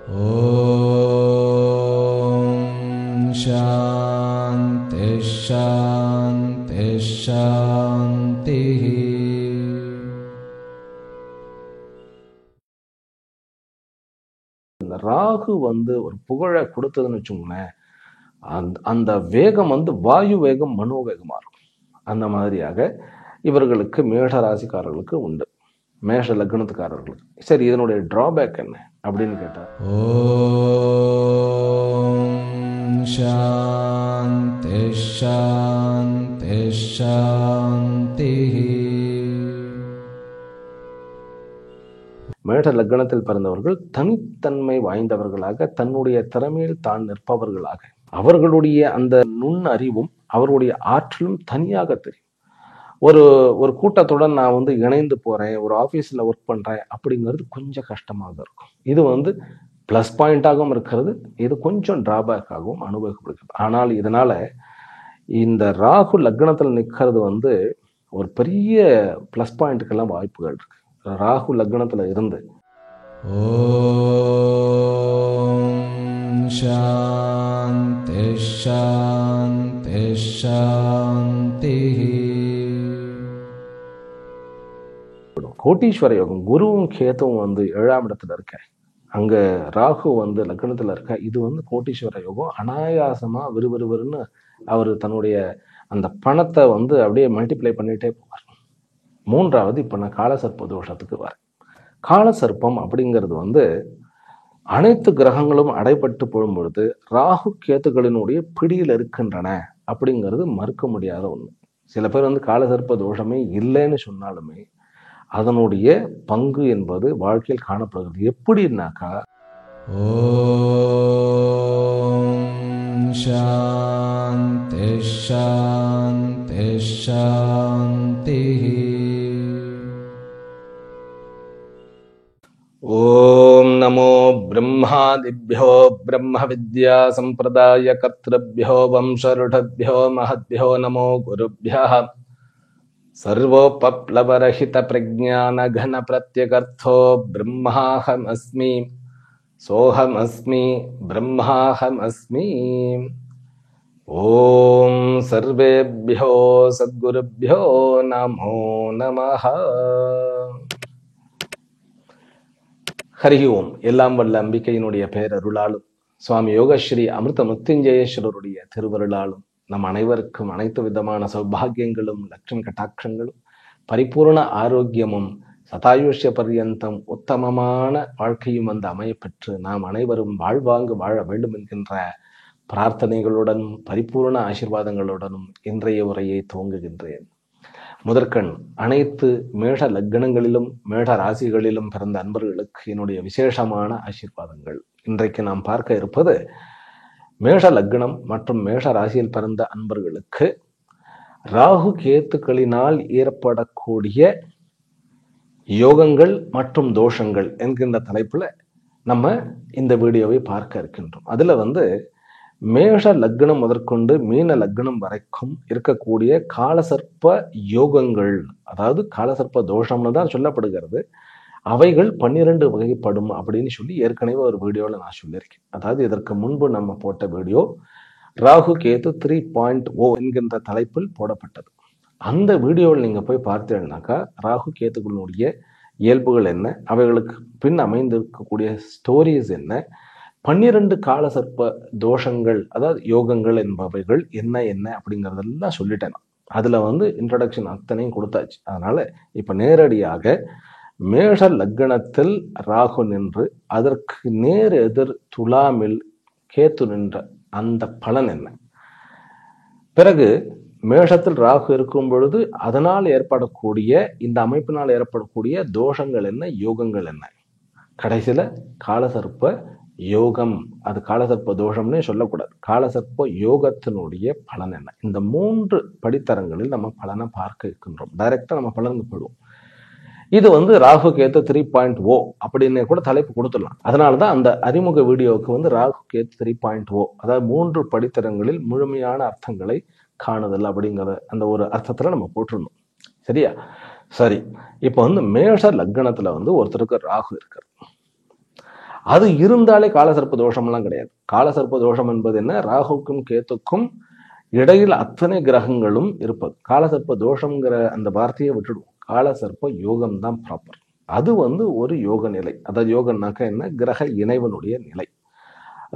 Om Shanti Shanti Shanti. இந்த ராகு ஒரு புகழை கொடுத்ததுன்னு வச்சுக்கோங்களேன், அந்த வேகம் வாயு வேகம் மனோவேகமா இருக்கும். அந்த மாதிரியாக இவர்களுக்கு மேஷ ராசிக்காரர்களுக்கு உண்டு, மேஷ லக்னத்துக்காரர்களுக்கு. சரி, இதனுடைய டிராபேக் என்ன அப்படின்னு கேட்டா, ஓம் சாந்தி சாந்தி சாந்தி. மேஷ லக்னத்தில் பிறந்தவர்கள் தனித்தன்மை வாய்ந்தவர்களாக, தன்னுடைய திறமையில் தான் நிற்பவர்களாக, அவர்களுடைய அந்த நுண் அறிவும் அவருடைய ஆற்றலும் தனியாக தெரியும். ஒரு கூட்டத்துடன் நான் இணைந்து போறேன், ஒரு ஆபீஸ்ல ஒர்க் பண்றேன் அப்படிங்கிறது கொஞ்சம் கஷ்டமாக இருக்கும். இது பிளஸ் பாயிண்டாகவும் இருக்கிறது, இது கொஞ்சம் டிராபேக்காகவும் அனுபவிக்கப்படுகிறது. ஆனால் இதனால இந்த ராகு லக்னத்தில் நிற்கிறது ஒரு பெரிய பிளஸ் பாயிண்ட்டுக்கெல்லாம் வாய்ப்புகள் இருக்கு. ராகு லக்னத்துல இருந்து ஓம் சாந்தி சாந்தி சாந்தி. கோட்டீஸ்வர யோகம், குருவும் கேத்துவும் 7ஆம் இடத்துல இருக்க, அங்க ராகு லக்னத்துல இருக்க, இது கோட்டீஸ்வர யோகம். அனாயாசமா விறுவிறுன்னு அவர் தன்னுடைய அந்த பணத்தை அப்படியே மல்டிப்ளை பண்ணிட்டே போவார். 3வது இப்ப நான் காலசர்ப்ப தோஷத்துக்கு வரேன். காலசர்ப்பம் அப்படிங்கிறது அனைத்து கிரகங்களும் அடைபட்டு போடும் பொழுது ராகு கேத்துகளினுடைய பிடியில் இருக்கின்றன அப்படிங்கிறது மறுக்க முடியாத ஒண்ணு. சில பேர் காலசர்ப்ப தோஷமே இல்லைன்னு சொன்னாலுமே அதனுடைய பங்கு என்பது வாழ்க்கையில் காணப்படுகிறது. எப்படின்னாக்கா, ஓம் சாந்தி சாந்தி சாந்தி. ஓம் நமோ பிரம்மாதிப்யோ பிரம்ம வித்யா சம்பிரதாய கர்த்ருப்யோ வம்சருடப்யோ மஹத்யோ நமோ குருப்யः. சர்வோபப்ளவரஹித பிரஜான கன பிரத்யகர்த்தோ பிரம்மாஹமஸ்மி சோஹமஸ்மி பிரம்மாஹமஸ்மி. ஓம் சர்வேப்யோ சத்குருப்யோ நமோ நமஹ. ஹரி ஓம். எல்லாம் வல்ல அம்பிகையினுடைய பேரருளாலும் சுவாமி யோகஸ்ரீ அமிர்த முக்திஞ்சயேஸ்வரருடைய திருவருளாலும் நம் அனைவருக்கும் அனைத்து விதமான சௌபாகியங்களும் லட்சுமி கட்டாட்சங்களும் பரிபூர்ண ஆரோக்கியமும் சதாயுஷ்ய பர்யந்தம் உத்தமமான வாழ்க்கையும் அமையப்பெற்று நாம் அனைவரும் வாழ்வாங்கு வாழ வேண்டும் என்கின்ற பிரார்த்தனைகளுடன் பரிபூர்ண ஆசீர்வாதங்களுடனும் இன்றைய உரையை துவங்குகின்றேன். முதற்கண் அனைத்து மேஷ லக்னங்களிலும் மேஷ ராசிகளிலும் பிறந்த அன்பர்களுக்கு என்னுடைய விசேஷமான ஆசீர்வாதங்கள். இன்றைக்கு நாம் பார்க்க இருப்பது மேஷ லக்னம் மற்றும் மேஷ ராசியில் பிறந்த அன்பர்களுக்கு ராகு கேத்துக்களினால் ஏற்படக்கூடிய யோகங்கள் மற்றும் தோஷங்கள் என்கின்ற தலைப்புல நம்ம இந்த வீடியோவை பார்க்க இருக்கின்றோம். அதுல மேஷ லக்னம் முதற்கொண்டு மீன லக்னம் வரைக்கும் இருக்கக்கூடிய காலசர்ப்ப யோகங்கள், அதாவது காலசர்ப்ப தோஷம்னு தான் சொல்லப்படுகிறது, அவைகள் 12 வகைப்படும் அப்படின்னு சொல்லி ஏற்கனவே ஒரு வீடியோவில் நான் சொல்லியிருக்கேன். அதாவது இதற்கு முன்பு நம்ம போட்ட வீடியோ ராகு கேத்து 3.0 என்கின்ற தலைப்பில் போடப்பட்டது. அந்த வீடியோவில் நீங்க போய் பார்த்தீங்கன்னாக்கா ராகு கேத்துக்களுடைய இயல்புகள் என்ன, அவைகளுக்கு பின் அமைந்திருக்கக்கூடிய ஸ்டோரிஸ் என்ன, 12 காலசர்ப்ப தோஷங்கள் அதாவது யோகங்கள் என்பவைகள் என்ன என்ன அப்படிங்கிறதெல்லாம் சொல்லிட்டேன். அதுல இன்ட்ரடக்ஷன் அத்தனையும் கொடுத்தாச்சு. அதனால இப்ப நேரடியாக மேஷ லக்னத்தில் ராகு நின்று அதற்கு நேர் எதிர் துலாமில் கேத்து நின்ற அந்த பலன் என்ன, பிறகு மேஷத்தில் ராகு இருக்கும் பொழுது அதனால் ஏற்படக்கூடிய இந்த அமைப்பினால் ஏற்படக்கூடிய தோஷங்கள் என்ன, யோகங்கள் என்ன, கடைசியில காலசர்ப்ப யோகம், அது காலசர்ப்ப தோஷம்னே சொல்லக்கூடாது, காலசர்ப்ப யோகத்தினுடைய பலன் என்ன. இந்த 3 படித்தரங்களில் நம்ம பலனை பார்க்க இருக்கின்றோம். டைரக்டா நம்ம பலனுக்கு போயிடுவோம். இது ராகு கேத்து 3.0 அப்படின்னு கூட தலைப்பு கொடுத்துடலாம். அதனாலதான் அந்த அறிமுக வீடியோவுக்கு ராகு கேத்து 3.0, அதாவது 3 படித்தரங்களில் முழுமையான அர்த்தங்களை காணுதல் அப்படிங்கிற அந்த ஒரு அர்த்தத்துல நம்ம போட்டிருந்தோம். சரியா? சரி, இப்ப மேஷ லக்னத்துல ஒருத்தருக்கு ராகு இருக்கிறது. அது இருந்தாலே காலசர்ப்ப தோஷம்லாம் கிடையாது. காலசர்ப்ப தோஷம் என்பது என்ன? ராகுக்கும் கேத்துக்கும் இடையில் அத்தனை கிரகங்களும் இருப்பது. காலசர்ப்ப தோஷம்ங்கிற அந்த வார்த்தையை விட்டுடுவோம். காலசர்ப்ப யோகம் தான் ப்ராப்பர். அது ஒரு யோக நிலை. அதாவது யோகம்னாக்க என்ன? கிரக இணைவனுடைய நிலை.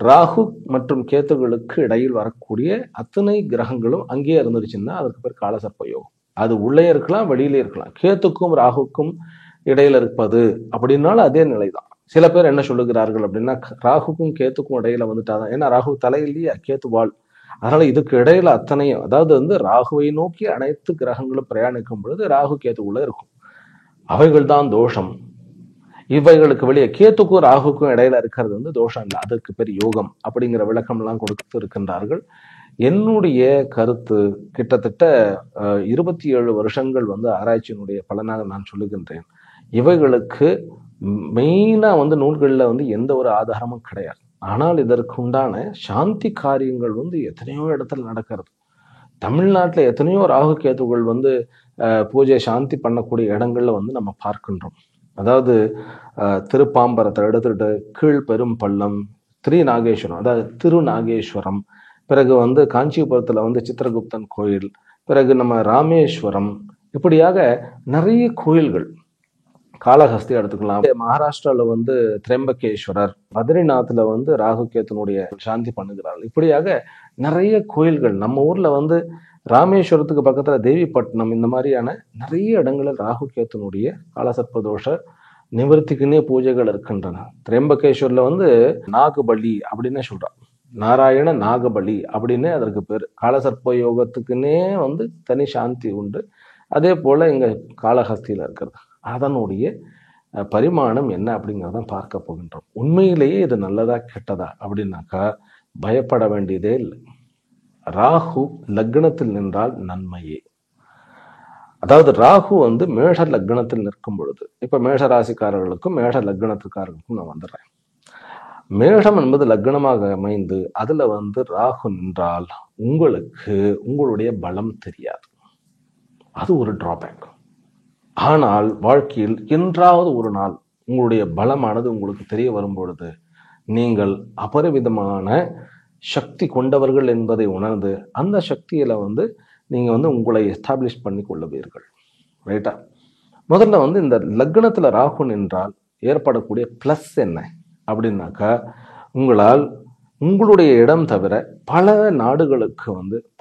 ராகு மற்றும் கேத்துகளுக்கு இடையில் வரக்கூடிய அத்தனை கிரகங்களும் அங்கேயே இருந்துருச்சுன்னா அதற்கு பேர் காலசர்ப்ப யோகம். அது உள்ளே இருக்கலாம், வெளியிலே இருக்கலாம். கேத்துக்கும் ராகுக்கும் இடையில இருப்பது அப்படின்னாலும் அதே நிலைதான். சில பேர் என்ன சொல்லுகிறார்கள் அப்படின்னா, ராகுக்கும் கேத்துக்கும் இடையில வந்துட்டாதான். ஏன்னா ராகு தலை இல்லையா, கேத்து வாள். அதனால இதுக்கு இடையில அத்தனையும், அதாவது ராகுவை நோக்கி அனைத்து கிரகங்களும் பிரயாணிக்கும் பொழுது ராகு கேத்துக்குள்ள இருக்கும். அவைகள் தான் தோஷம். இவைகளுக்கு வெளியே கேத்துக்கும் ராகுக்கும் இடையில இருக்கிறது தோஷம் இல்லை, அதற்கு பேர் யோகம் அப்படிங்கிற விளக்கம் எல்லாம் கொடுத்து இருக்கின்றார்கள். என்னுடைய கருத்து கிட்டத்தட்ட 27 வருஷங்கள் ஆராய்ச்சியினுடைய பலனாக நான் சொல்லுகின்றேன். இவைகளுக்கு மெயினா நூல்களில் எந்த ஒரு ஆதாரமும் கிடையாது. ஆனால் இதற்கு உண்டான சாந்தி காரியங்கள் எத்தனையோ இடத்துல நடக்கிறது. தமிழ்நாட்டில் எத்தனையோ ராகு கேத்துகள் பூஜை சாந்தி பண்ணக்கூடிய இடங்கள்ல நம்ம பார்க்கின்றோம். அதாவது திருப்பாம்பரத்தை எடுத்துட்டு கீழ்பெரும் பள்ளம், திருநாகேஸ்வரம், அதாவது திருநாகேஸ்வரம், பிறகு காஞ்சிபுரத்துல சித்திரகுப்தன் கோயில், பிறகு நம்ம ராமேஸ்வரம், இப்படியாக நிறைய கோயில்கள். காளஹஸ்தி எடுத்துக்கலாம். மகாராஷ்டிரால திரம்பகேஸ்வரர், பத்ரிநாத்ல ராகு கேத்துனுடைய சாந்தி பண்ணுகிறார்கள். இப்படியாக நிறைய கோயில்கள். நம்ம ஊர்ல ராமேஸ்வரத்துக்கு பக்கத்துல தேவிப்பட்டினம், இந்த மாதிரியான நிறைய இடங்களில் ராகு கேத்துனுடைய காலசர்ப்ப தோஷ நிவர்த்திக்குன்னே பூஜைகள் இருக்கின்றன. திரம்பகேஸ்வர்ல நாகபலி அப்படின்னே சொல்றான். நாராயண நாகபலி அப்படின்னு அதற்கு பேர். காலசர்ப்ப யோகத்துக்குன்னே தனி சாந்தி உண்டு. அதே போல இங்க காளஹஸ்தியில இருக்கிறது. அதனுடைய பரிமாணம் என்ன அப்படிங்கிறதான் பார்க்க போகின்றோம். உண்மையிலேயே இது நல்லதா கெட்டதா அப்படின்னாக்கா பயப்பட வேண்டியதே இல்லை. ராகு லக்னத்தில் நின்றால் நன்மையே. அதாவது ராகு மேஷ லக்னத்தில் நிற்கும் பொழுது, இப்ப மேஷ ராசிக்காரர்களுக்கும் மேஷ லக்னத்துக்காரர்களுக்கும் நான் வந்துடுறேன். மேஷம் என்பது லக்னமாக அமைந்து அதுல ராகு நின்றால் உங்களுக்கு உங்களுடைய பலம் தெரியாது. அது ஒரு டிராபேக். ஆனால் வாழ்க்கையில் என்றாவது ஒரு நாள் உங்களுடைய பலமானது உங்களுக்கு தெரிய வரும் பொழுது நீங்கள் அபரிவிதமான சக்தி கொண்டவர்கள் என்பதை உணர்ந்து அந்த சக்தியில நீங்க உங்களை எஸ்டாப்ளிஷ் பண்ணி கொள்ளுவீர்கள். ரைட்டா? முதல்ல இந்த லக்னத்துல ராகு நின்றால் ஏற்படக்கூடிய பிளஸ் என்ன அப்படின்னாக்கா, உங்களால் உங்களுடைய இடம் தவிர பல நாடுகளுக்கு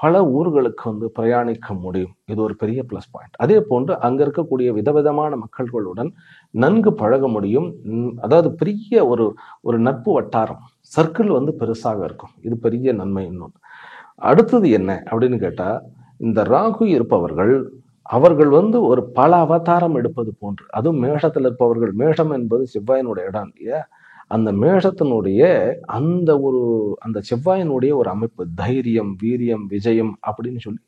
பல ஊர்களுக்கு பிரயாணிக்க முடியும். இது ஒரு பெரிய பிளஸ் பாயிண்ட். அதே போன்று அங்க இருக்கக்கூடிய விதவிதமான மக்கள்களுடன் நன்கு பழக முடியும். அதாவது பெரிய ஒரு நட்பு வட்டாரம், சர்க்கிள் பெருசாக இருக்கும். இது பெரிய நன்மை. இன்னொன்று அடுத்தது என்ன அப்படின்னு கேட்டா, இந்த ராகு இருப்பவர்கள் அவர்கள் ஒரு பல அவதாரம் எடுப்பது போன்று, அதுவும் மேஷத்தில் இருப்பவர்கள், மேஷம் என்பது செவ்வாயினுடைய இடம் இல்லையா, அந்த மேஷத்தினுடைய அந்த செவ்வாயினுடைய ஒரு அமைப்பு, தைரியம், வீரியம், விஜயம் அப்படின்னு சொல்லி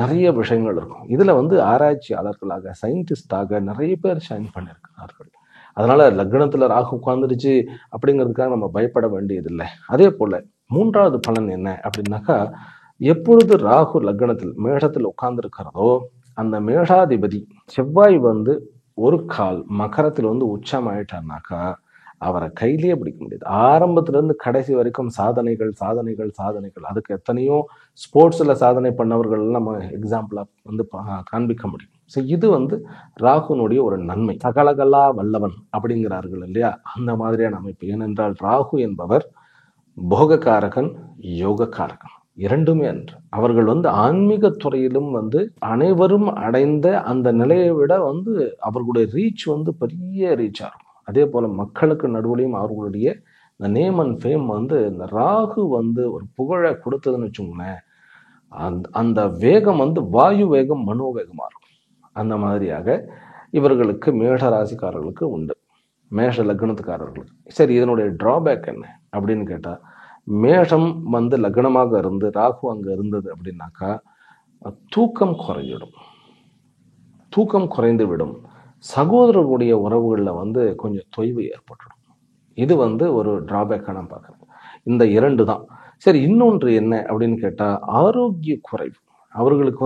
நிறைய விஷயங்கள் இருக்கும். இதுல ஆராய்ச்சியாளர்களாக, சயின்டிஸ்டாக நிறைய பேர் ஷைன் பண்ணியிருக்கிறார்கள். அதனால லக்னத்துல ராகு உட்கார்ந்துருச்சு அப்படிங்கிறதுக்காக நம்ம பயப்பட வேண்டியதில்லை. அதே போல மூன்றாவது பலன் என்ன அப்படின்னாக்கா, எப்பொழுது ராகு லக்னத்தில் மேஷத்தில் உட்கார்ந்து இருக்கிறதோ அந்த மேஷாதிபதி செவ்வாய் ஒரு கால் மகரத்தில் உச்சம் ஆயிட்டார்னாக்கா அவரை கையிலேயே பிடிக்க முடியாது. ஆரம்பத்துல இருந்து கடைசி வரைக்கும் சாதனைகள் சாதனைகள் சாதனைகள். அதுக்கு எத்தனையோ ஸ்போர்ட்ஸ்ல சாதனை பண்ணவர்கள் நம்ம எக்ஸாம்பிளா காண்பிக்க முடியும். ஸோ இது ராகுனுடைய ஒரு நன்மை. சகலகலா வல்லவன் அப்படிங்கிறார்கள் இல்லையா, அந்த மாதிரியான அமைப்பு. ஏனென்றால் ராகு என்பவர் போகக்காரகன், யோகக்காரகன், இரண்டுமே அன்று. அவர்கள் ஆன்மீக துறையிலும் அனைவரும் அடைந்த அந்த நிலையை விட அவர்களுடைய ரீச் பெரிய ரீச்சா இருக்கும். அதே போல மக்களுக்கு நடுவுலையும் அவர்களுடைய நேம் அண்ட் ஃபேம் இந்த ராகு ஒரு புகழை கொடுத்ததுன்னு வச்சுக்கோங்களேன், அந்த வேகம் வாயு வேகம், மனோவேகமா இருக்கும். அந்த மாதிரியாக இவர்களுக்கு மேஷ ராசிக்காரர்களுக்கு உண்டு, மேஷ லக்னத்துக்காரர்களுக்கு. சரி, இதனுடைய டிராபேக் என்ன அப்படின்னு கேட்டா, மேஷம் லக்னமாக இருந்து ராகு அங்க இருந்தது அப்படின்னாக்கா தூக்கம் குறைஞ்சிடும், தூக்கம் குறைந்து விடும். சகோதரர்களுடைய உறவுகளில் கொஞ்சம் தொய்வு ஏற்பட்டுடும். இது ஒரு டிராபேக்காக நான் பார்க்குறேன். இந்த இரண்டு தான். சரி, இன்னொன்று என்ன அப்படின்னு கேட்டால் ஆரோக்கிய குறைவு. அவர்களுக்கு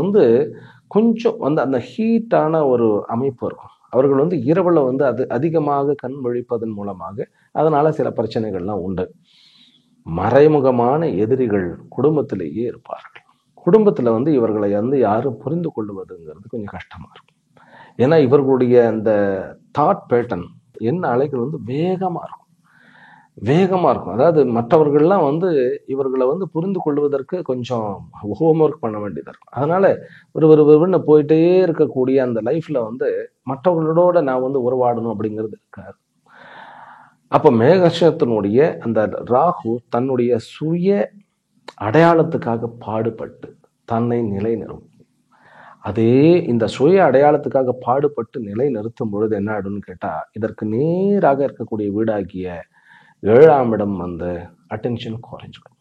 கொஞ்சம் அந்த ஹீட்டான ஒரு அமைப்பு இருக்கும். அவர்கள் வந்து இரவுல வந்து அது அதிகமாக கண் விழிப்பதன் மூலமாக அதனால சில பிரச்சனைகள்லாம் உண்டு. மறைமுகமான எதிரிகள் குடும்பத்திலேயே இருப்பார்கள். குடும்பத்துல வந்து இவர்களை வந்து யாரும் புரிந்து கொள்வதுங்கிறது கொஞ்சம் கஷ்டமா இருக்கும். ஏன்னா இவர்களுடைய அந்த தாட் பேட்டர்ன் என்ன அலைகள் வந்து வேகமா இருக்கும். அதாவது மற்றவர்கள்லாம் வந்து இவர்களை வந்து புரிந்து கொள்வதற்கு கொஞ்சம் ஹோம்ஒர்க் பண்ண வேண்டியதா இருக்கும். அதனால ஒரு போயிட்டே இருக்கக்கூடிய அந்த லைஃப்ல வந்து மற்றவர்களோட நான் வந்து உறவாடணும் அப்படிங்கிறது இருக்காது. அப்ப மேகர்ஷத்தினுடைய அந்த ராகு தன்னுடைய சுய அடையாளத்துக்காக பாடுபட்டு தன்னை நிலைநிறும். அதே இந்த சுய அடையாளத்துக்காக பாடுபட்டு நிலை நிறுத்தும் பொழுது என்ன ஆயிடும்னு கேட்டா, இதற்கு நேராக இருக்கக்கூடிய வீடாகிய 7ஆம் இடம் வந்து அட்டென்ஷன் குறைஞ்சிடும்.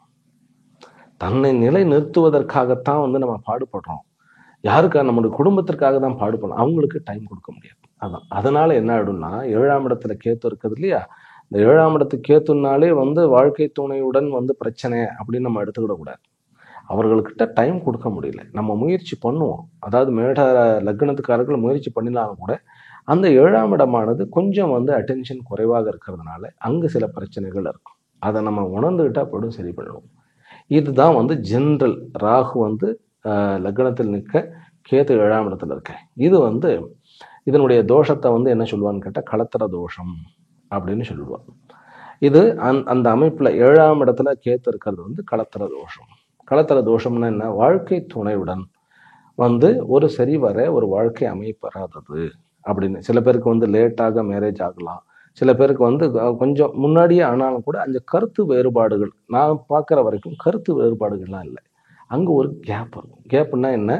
தன்னை நிலை நிறுத்துவதற்காகத்தான் வந்து நம்ம பாடுபடுறோம். யாருக்கா? நம்முடைய குடும்பத்திற்காக தான் பாடுபடுறோம். அவங்களுக்கு டைம் கொடுக்க முடியாது. அதான் அதனால என்ன ஆயிடும்னா, 7ஆம் இடத்துல கேத்து இருக்குது இல்லையா, இந்த 7ஆம் இடத்துக்கு கேத்துனாலே வந்து வாழ்க்கை துணையுடன் வந்து பிரச்சனை அப்படின்னு நம்ம எடுத்துக்கிட கூடாது. அவர்கள்கிட்ட டைம் கொடுக்க முடியல. நம்ம முயற்சி பண்ணுவோம். அதாவது மேட லக்னத்துக்காரர்கள் முயற்சி பண்ணினாலும் கூட அந்த 7ஆம் இடமானது கொஞ்சம் வந்து அட்டென்ஷன் குறைவாக இருக்கிறதுனால அங்கு சில பிரச்சனைகள் இருக்கும். அதை நம்ம உணர்ந்துகிட்டா போய்டும் சரி பண்ணுவோம். இதுதான் வந்து ஜென்ரல். ராகு வந்து லக்னத்தில் நிற்க, கேது 7ஆம் இடத்துல இருக்க. இது வந்து இதனுடைய தோஷத்தை வந்து என்ன சொல்லுவான்னு கேட்டால் களத்திர தோஷம் அப்படின்னு சொல்லுவாங்க. இது அந்த அமைப்புல 7ஆம் இடத்துல கேத்து இருக்கிறது வந்து களத்திர தோஷம். களத்திர தோஷம்னா என்ன? வாழ்க்கை துணையுடன் வந்து ஒரு சரிவர ஒரு வாழ்க்கை அமைப்பெறாதது அப்படின்னு. சில பேருக்கு வந்து லேட்டாக மேரேஜ் ஆகலாம். சில பேருக்கு வந்து கொஞ்சம் முன்னாடியே ஆனாலும் கூட அந்த கருத்து வேறுபாடுகள், நான் பார்க்குற வரைக்கும் கருத்து வேறுபாடுகள்லாம் இல்லை. அங்கே ஒரு கேப் இருக்கும். கேப்னா என்ன?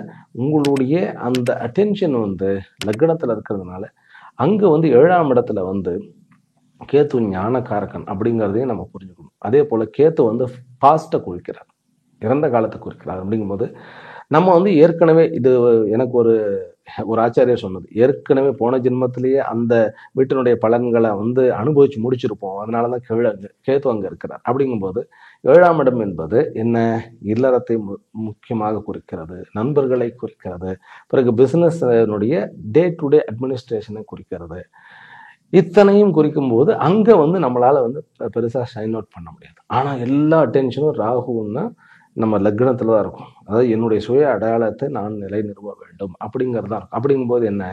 உங்களுடைய அந்த அட்டென்ஷன் வந்து லக்னத்தில் இருக்கிறதுனால அங்கே வந்து 7ஆம் இடத்துல வந்து கேத்து ஞானக்காரகன் அப்படிங்கிறதையும் நம்ம புரிஞ்சுக்கணும். அதே போல கேத்து வந்து பாஸ்ட்டை குறிக்கிறார், இறந்த காலத்தை குறிக்கிறார். அப்படிங்கும்போது நம்ம வந்து ஏற்கனவே இது எனக்கு ஒரு ஆச்சாரியர் சொன்னது, ஏற்கனவே போன ஜென்மத்திலேயே அந்த வீட்டினுடைய பலன்களை வந்து அனுபவிச்சு முடிச்சிருப்போம். அதனாலதான் கேத்து அங்க இருக்கிறார். அப்படிங்கும்போது 7ஆம் இடம் என்பது என்ன? இல்லறத்தை முக்கியமாக குறிக்கிறது, நண்பர்களை குறிக்கிறது, பிறகு பிசினஸ் டே டு டே அட்மினிஸ்ட்ரேஷனை குறிக்கிறது. இத்தனையும் குறிக்கும் போது அங்க வந்து நம்மளால வந்து பெருசா ஷைன் அவுட் பண்ண முடியாது. ஆனா எல்லா அட்டென்ஷனும் ராகுன்னா நம்ம லக்னத்துல தான் இருக்கும். அதாவது என்னுடைய சுய அடையாளத்தை நான் நிலை நிறுவ வேண்டும் அப்படிங்கிறதா இருக்கும். அப்படிங்கும்போது என்ன?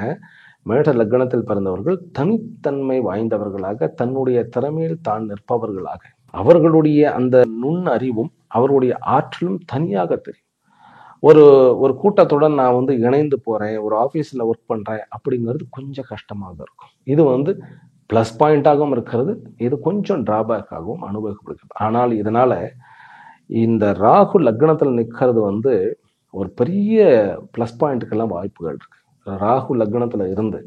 மேட லக்னத்தில் பிறந்தவர்கள் தனித்தன்மை வாய்ந்தவர்களாக, தன்னுடைய திறமையில் தான் நிற்பவர்களாக, அவர்களுடைய அந்த நுண் அறிவும் அவருடைய ஆற்றலும் தனியாக தெரியும். ஒரு கூட்டத்துடன் நான் வந்து இணைந்து போறேன், ஒரு ஆபீஸ்ல ஒர்க் பண்றேன் அப்படிங்கிறது கொஞ்சம் கஷ்டமாக இருக்கும். இது வந்து பிளஸ் பாயிண்டாகவும் இருக்கிறது, இது கொஞ்சம் டிராபேக்காகவும் அனுபவிக்கப்படுகிறது. ஆனால் இதனால இந்த ராகு லக்னத்தில் நிற்கிறது வந்து ஒரு பெரிய பிளஸ் பாயிண்ட்டுக்கெல்லாம் வாய்ப்புகள் இருக்கு. ராகு லக்னத்துல இருந்து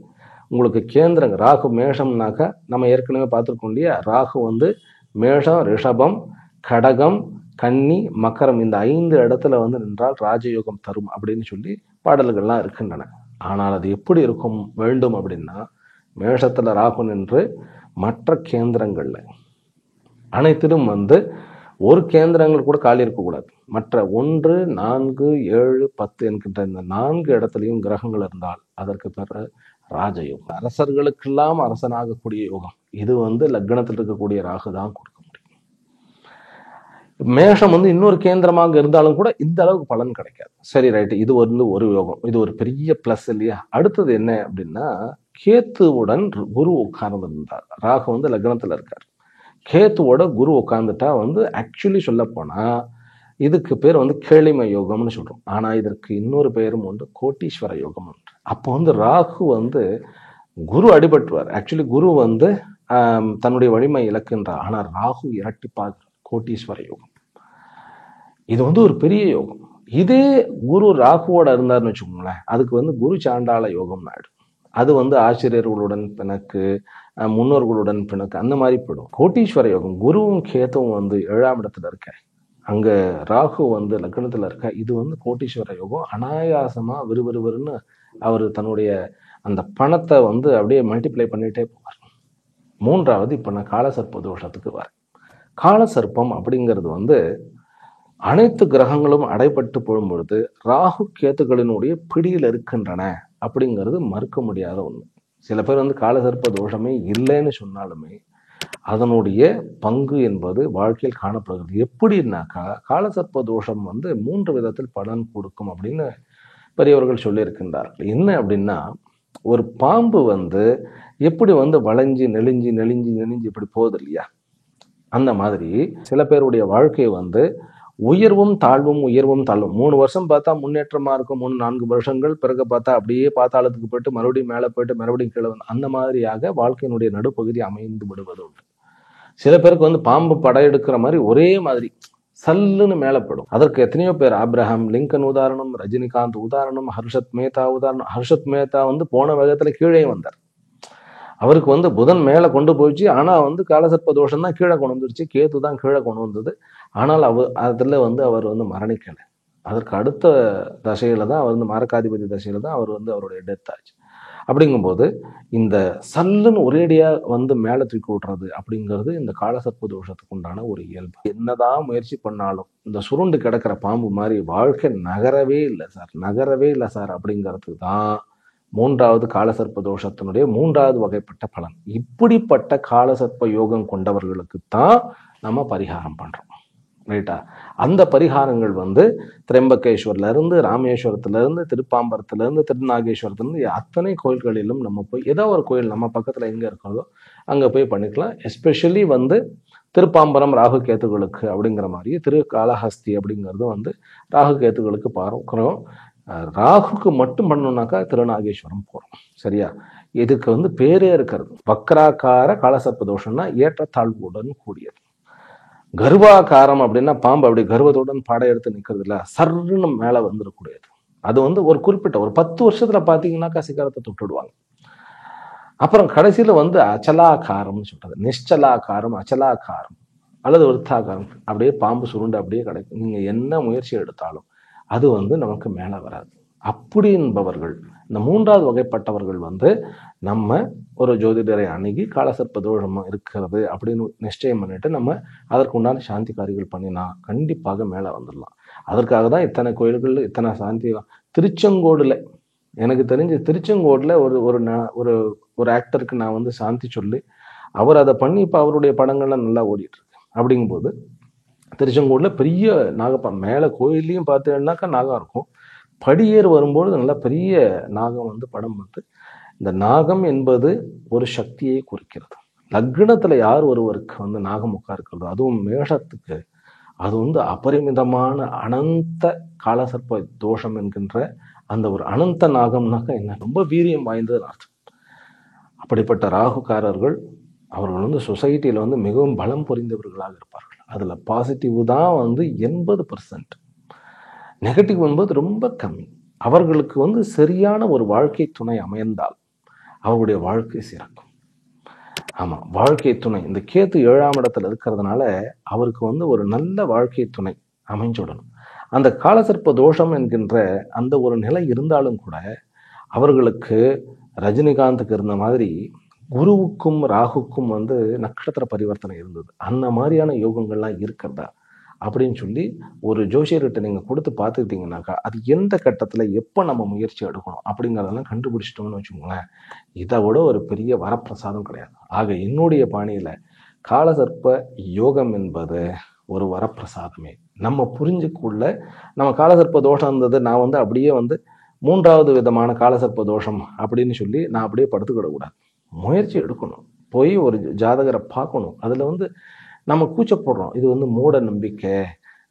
உங்களுக்கு கேந்திரங்க, ராகு மேஷம்னாக்கா நம்ம ஏற்கனவே பார்த்துருக்கோம் இல்லையா, ராகு வந்து மேஷம், ரிஷபம், கடகம், கன்னி, மகரம் இந்த 5 இடத்துல வந்து நின்றால் ராஜயோகம் தரும் அப்படின்னு சொல்லி பாடல்கள்லாம் இருக்கின்றன. ஆனால் அது எப்படி இருக்கும் வேண்டும் அப்படின்னா, மேஷத்துல ராகு நின்று மற்ற கேந்திரங்கள்ல அனைத்திலும் வந்து ஒரு கேந்திரங்கள் கூட காலி இருக்கக்கூடாது. மற்ற 1, 4, 7, 10 என்கின்ற இந்த 4 இடத்துலையும் கிரகங்கள் இருந்தால் அதற்கு பிறகு ராஜயோகம், அரசர்களுக்கெல்லாம் அரசனாகக்கூடிய யோகம். இது வந்து லக்னத்தில் இருக்கக்கூடிய ராகு தான் கொடுக்க முடியும். மேஷம் வந்து இன்னொரு கேந்திரமாக இருந்தாலும் கூட இந்த அளவுக்கு பலன் கிடைக்காது. சரி, ரைட்டு, இது வந்து ஒரு யோகம், இது ஒரு பெரிய பிளஸ் இல்லையா? அடுத்தது என்ன அப்படின்னா, கேத்துவுடன் குரு உட்கார்ந்து இருந்தார். ராகு வந்து லக்னத்துல இருக்கார், கேத்துவோட குரு உட்கார்ந்துட்டா வந்து ஆக்சுவலி சொல்ல போனா இதுக்கு பேர் வந்து கேளிமை யோகம்னு சொல்றோம். ஆனா இதற்கு இன்னொரு பேரும் வந்து கோட்டீஸ்வர யோகம். அப்போ வந்து ராகு வந்து குரு அடிபட்டுவார். ஆக்சுவலி குரு வந்து தன்னுடைய வலிமை இழக்கின்றார். ஆனா ராகு இரட்டிப்பாக கோட்டீஸ்வர யோகம். இது வந்து ஒரு பெரிய யோகம். இதே குரு ராகுவோட இருந்தாருன்னு வச்சுக்கோங்களேன், அதுக்கு வந்து குரு சாண்டாள யோகம் ஆயிடும். அது வந்து ஆசிரியர்களுடன் பிணக்கு, முன்னோர்களுடன் பிணக்கு, அந்த மாதிரி போயிடும். கோட்டீஸ்வர யோகம், குருவும் கேத்துவும் வந்து 7ஆம் இடத்துல இருக்க, அங்க ராகு வந்து லக்னத்துல இருக்க, இது வந்து கோட்டீஸ்வர யோகம். அனாயாசமா விறுவிறுன்னு அவர் தன்னுடைய அந்த பணத்தை வந்து அப்படியே மல்டிப்ளை பண்ணிட்டே போவார். 3வது இப்ப நான் காலசர்ப்ப தோஷத்துக்கு வரேன். காலசர்ப்பம் அப்படிங்கிறது வந்து அனைத்து கிரகங்களும் அடைபட்டு போடும் பொழுது ராகு கேத்துகளினுடைய பிடியில் இருக்கின்றன அப்படிங்கிறது மறுக்க முடியாத ஒண்ணு. சில பேர் வந்து காலசர்ப்ப தோஷமே இல்லைன்னு சொன்னாலுமே அதனுடைய பங்கு என்பது வாழ்க்கையில் காணப்படுகிறது. எப்படின்னாக்கா காலசர்ப்ப தோஷம் வந்து 3 விதத்தில் பலன் கொடுக்கும் அப்படின்னு பெரியவர்கள் சொல்லியிருக்கின்றார்கள். என்ன அப்படின்னா, ஒரு பாம்பு வந்து எப்படி வந்து வளைஞ்சு நெளிஞ்சு நெளிஞ்சு நெளிஞ்சு இப்படி போகுது இல்லையா, அந்த மாதிரி சில பேருடைய வாழ்க்கை வந்து உயர்வும் தாழ்வும் உயர்வும் தாழ்வும். 3 வருஷம் பார்த்தா முன்னேற்றமா இருக்கும், 3-4 வருஷங்கள் பிறகு பார்த்தா அப்படியே பாதாளத்துக்கு போயிட்டு மறுபடியும் மேலே போயிட்டு மறுபடியும் கீழே வந்து அந்த மாதிரியாக வாழ்க்கையினுடைய நடுப்பகுதி அமைந்து விடுவது உண்டு. சில பேருக்கு வந்து பாம்பு படையெடுக்கிற மாதிரி ஒரே மாதிரி சல்லுன்னு மேலப்படும். அதற்கு எத்தனையோ பேர், ஆப்ரஹாம் லிங்கன் உதாரணம், ரஜினிகாந்த் உதாரணம், ஹர்ஷத் மேத்தா உதாரணம். ஹர்ஷத் மேத்தா வந்து போன வேகத்துல கீழே வந்தார். அவருக்கு வந்து புதன் மேல கொண்டு போயிடுச்சு, ஆனா வந்து காலசர்ப்ப தோஷம் தான் கீழே கொண்டு வந்துருச்சு, கேத்து தான் கீழே கொண்டு வந்தது. ஆனால் அதுல வந்து அவர் வந்து மரணிக்கல. அதற்கு அடுத்த தசையில தான் அவர் வந்து மாரகாதிபதி தசையில தான் அவர் வந்து அவருடைய டெத் ஆச்சு. அப்படிங்கும்போது இந்த சல்லுன்னு ஒரேடியா வந்து மேலே தூக்கி விடுறது அப்படிங்கிறது இந்த காலசர்ப்ப தோஷத்துக்கு உண்டான ஒரு இயல்பு. என்னதான் முயற்சி பண்ணாலும் இந்த சுருண்டு கிடக்கிற பாம்பு மாதிரி வாழ்க்கை நகரவே இல்லை சார் அப்படிங்கிறதுக்கு தான் 3வது காலசர்ப்ப தோஷத்தினுடைய 3வது வகைப்பட்ட பலன். இப்படிப்பட்ட காலசர்ப்ப யோகம் கொண்டவர்களுக்கு தான் நம்ம பரிகாரம் பண்றோம். ரைட்டா? அந்த பரிகாரங்கள் வந்து திரம்பகேஸ்வர்ல இருந்து, ராமேஸ்வரத்துல இருந்து, திருப்பாம்பரத்துல இருந்து, திருநாகேஸ்வரத்துல இருந்து அத்தனை கோயில்களிலும் நம்ம போய் ஏதோ ஒரு கோயில் நம்ம பக்கத்துல எங்க இருக்கிறதோ அங்க போய் பண்ணிக்கலாம். எஸ்பெஷலி வந்து திருப்பாம்பரம் ராகு கேத்துகளுக்கு அப்படிங்கிற மாதிரி, திருகாளஹஸ்தி அப்படிங்கிறது வந்து ராகு கேத்துகளுக்கு பார்க்கிறோம். ராகுக்கு மட்டும் பண்ணணும்னாக்கா திருநாகேஸ்வரம் போறோம். சரியா? இதுக்கு வந்து பேரே இருக்கிறது வக்ராக்கார காலசர்ப்ப தோஷம்னா ஏற்றத்தாழ்வுடன் கூடியது. கர்வாகாரம் அப்படின்னா பாம்பு அப்படி கர்வத்துடன் பாடம் எடுத்து நிக்கிறது இல்ல, சர்ன்னு மேல வந்துடக்கூடியது. அது வந்து ஒரு குறிப்பிட்ட ஒரு 10 வருஷத்துல பாத்தீங்கன்னாக்கா சிகரத்தை தொட்டுடுவாங்க. அப்புறம் கடைசியில வந்து அச்சலாகாரம்னு சொல்றது, நிஷ்சலாகாரம், அச்சலாகாரம் அல்லது விருத்தாகாரம். அப்படியே பாம்பு சுருண்டு அப்படியே கிடைக்கும். நீங்க என்ன முயற்சி எடுத்தாலும் அது வந்து நமக்கு மேல வராது. அப்படி என்பவர்கள், இந்த 3வது வகைப்பட்டவர்கள் வந்து நம்ம ஒரு ஜோதிடரை அணுகி காலசர்ப்ப தோஷமா இருக்கிறது அப்படின்னு நிச்சயம் பண்ணிட்டு நம்ம அதற்கு உண்டான சாந்தி காரிகள் பண்ணினா கண்டிப்பாக மேல வந்துடலாம். அதற்காக தான் இத்தனை கோயில்கள், இத்தனை சாந்தி. திருச்செங்கோடுல எனக்கு தெரிஞ்ச திருச்செங்கோடுல ஒரு ஒரு ஆக்டருக்கு நான் வந்து சாந்தி சொல்லி அவர் அதை பண்ணி இப்ப அவருடைய படங்கள்லாம் நல்லா ஓடிட்டு இருக்கு. அப்படிங்கும்போது திருச்செங்கோடுல பெரிய நாகப்பம் மேல கோயிலையும் பார்த்தீங்கன்னாக்கா நாகம் இருக்கும். படியேறு வரும்போது நல்லா பெரிய நாகம் வந்து படம் வந்து, இந்த நாகம் என்பது ஒரு சக்தியை குறிக்கிறது. லக்னத்துல யார் ஒருவருக்கு வந்து நாகம் உட்கார்க்கிறதோ, அதுவும் மேஷத்துக்கு, அது வந்து அபரிமிதமான அனந்த காலசர்ப்ப தோஷம் என்கின்ற அந்த ஒரு அனந்த நாகம்னாக்கா என்ன, ரொம்ப வீரியம் வாய்ந்தது அர்த்தம். அப்படிப்பட்ட ராகுக்காரர்கள் அவர்கள் வந்து சொசைட்டியில வந்து மிகவும் பலம் புரிந்தவர்களாக இருப்பார்கள். அதுல பாசிட்டிவ் தான் வந்து 80%, நெகட்டிவ் என்பது ரொம்ப கம்மி. அவர்களுக்கு வந்து சரியான ஒரு வாழ்க்கை துணை அமைந்தால் அவருடைய வாழ்க்கை சிறக்கும். ஆமா, வாழ்க்கை துணை இந்த கேத்து 7ஆம் இடத்துல இருக்கிறதுனால அவருக்கு வந்து ஒரு நல்ல வாழ்க்கை துணை அமைஞ்சுடணும். அந்த காலசர்ப்ப தோஷம் என்கின்ற அந்த ஒரு நிலை இருந்தாலும் கூட அவர்களுக்கு ரஜினிகாந்துக்கு இருந்த மாதிரி குருவுக்கும் ராகுக்கும் வந்து நட்சத்திர பரிவர்த்தனை இருந்தது. அந்த மாதிரியான யோகங்கள்லாம் இருக்கிறதா அப்படின்னு சொல்லி ஒரு ஜோசியர்கிட்ட நீங்க கொடுத்து பார்த்துக்கிட்டீங்கன்னாக்கா அது எந்த கட்டத்துல எப்ப நம்ம முயற்சி எடுக்கணும் அப்படிங்கிறதெல்லாம் கண்டுபிடிச்சிட்டோம்னு வச்சுக்கோங்களேன், இதை விட ஒரு பெரிய வரப்பிரசாதம் கிடையாது. ஆக என்னுடைய பாணியில காலசர்ப்ப யோகம் என்பது ஒரு வரப்பிரசாதமே. நம்ம புரிஞ்சுக்குள்ள நம்ம காலசர்ப்ப தோஷம் இருந்தது, நான் வந்து அப்படியே வந்து 3வது விதமான காலசர்ப்ப தோஷம் அப்படின்னு சொல்லி நான் அப்படியே படுத்துக்கிடக்கூடாது. முயற்சி எடுக்கணும், போய் ஒரு ஜாதகரை பார்க்கணும். அதுல வந்து நம்ம கூச்சப்படுறோம், இது வந்து மூட நம்பிக்கை,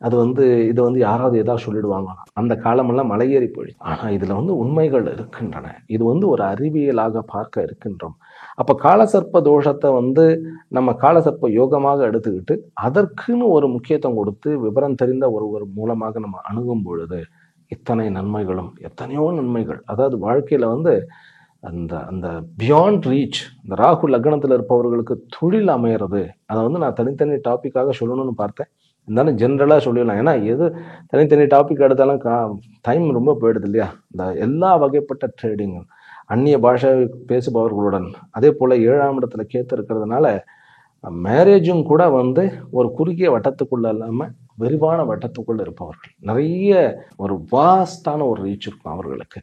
அது வந்து இதை வந்து யாராவது ஏதாவது சொல்லிடுவாங்க, அந்த காலமெல்லாம் மலையேறி போயிடுச்சு. ஆனா இதுல வந்து உண்மைகள் இருக்கின்றன. இது வந்து ஒரு அறிவியலாக பார்க்க இருக்கின்றோம். அப்ப காலசர்ப்ப தோஷத்தை வந்து நம்ம காலசர்ப்ப யோகமாக எடுத்துக்கிட்டு அதற்குன்னு ஒரு முக்கியத்துவம் கொடுத்து விவரம் தெரிந்த ஒருவர் மூலமாக நம்ம அணுகும் பொழுது இத்தனை நன்மைகளும், எத்தனையோ நன்மைகள். அதாவது வாழ்க்கையில வந்து அந்த அந்த பியாண்ட் ரீச், இந்த ராகு லக்னத்துல இருப்பவர்களுக்கு தொழில் அமையிறது, அதை வந்து நான் தனித்தனி டாபிக்காக சொல்லணும்னு பார்த்தேன். இருந்தாலும் ஜென்ரலா சொல்லிடலாம். ஏன்னா எது தனித்தனி டாபிக் எடுத்தாலும் டைம் ரொம்ப போயிடுது இல்லையா. இந்த எல்லா வகைப்பட்ட ட்ரேடிங், அந்நிய பாஷை பேசுபவர்களுடன், அதே போல 7ஆம் இடத்துல கேத்து இருக்கிறதுனால மேரேஜும் கூட வந்து ஒரு குறுகிய வட்டத்துக்குள்ள இல்லாம விரிவான வட்டத்துக்குள்ள இருப்பவர்கள், நிறைய ஒரு வாஸ்டான ஒரு ரீச் இருக்கும் அவர்களுக்கு.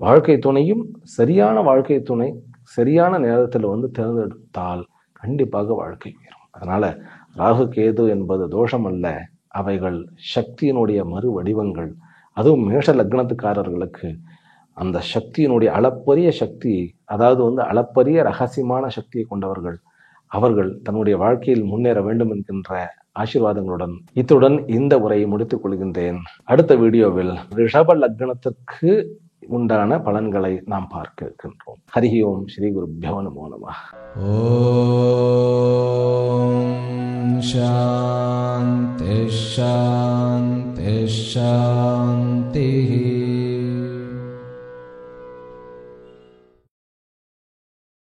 வாழ்க்கை துணையும் சரியான வாழ்க்கை துணை சரியான நேரத்தில் வந்து தேர்ந்தெடுத்தால் கண்டிப்பாக வாழ்க்கை உயரும். அதனால ராகு கேது என்பது தோஷம் அல்ல, அவைகள் சக்தியினுடைய மறு வடிவங்கள். அதுவும் மேஷ லக்னத்துக்காரர்களுக்கு அந்த சக்தியினுடைய அளப்பரிய சக்தி, அதாவது வந்து அளப்பரிய ரகசியமான சக்தியை கொண்டவர்கள். அவர்கள் தன்னுடைய வாழ்க்கையில் முன்னேற வேண்டும் என்கின்ற ஆசீர்வாதங்களுடன் இத்துடன் இந்த உரையை முடித்துக் கொள்கின்றேன். அடுத்த வீடியோவில் ரிஷப லக்னத்திற்கு உண்டான பலன்களை நாம் பார்க்க இருக்கின்றோம். ஹரி ஓம் ஸ்ரீ குருப்யோ நமோ நமः. ஓம் சாந்தி சாந்தி சாந்தி.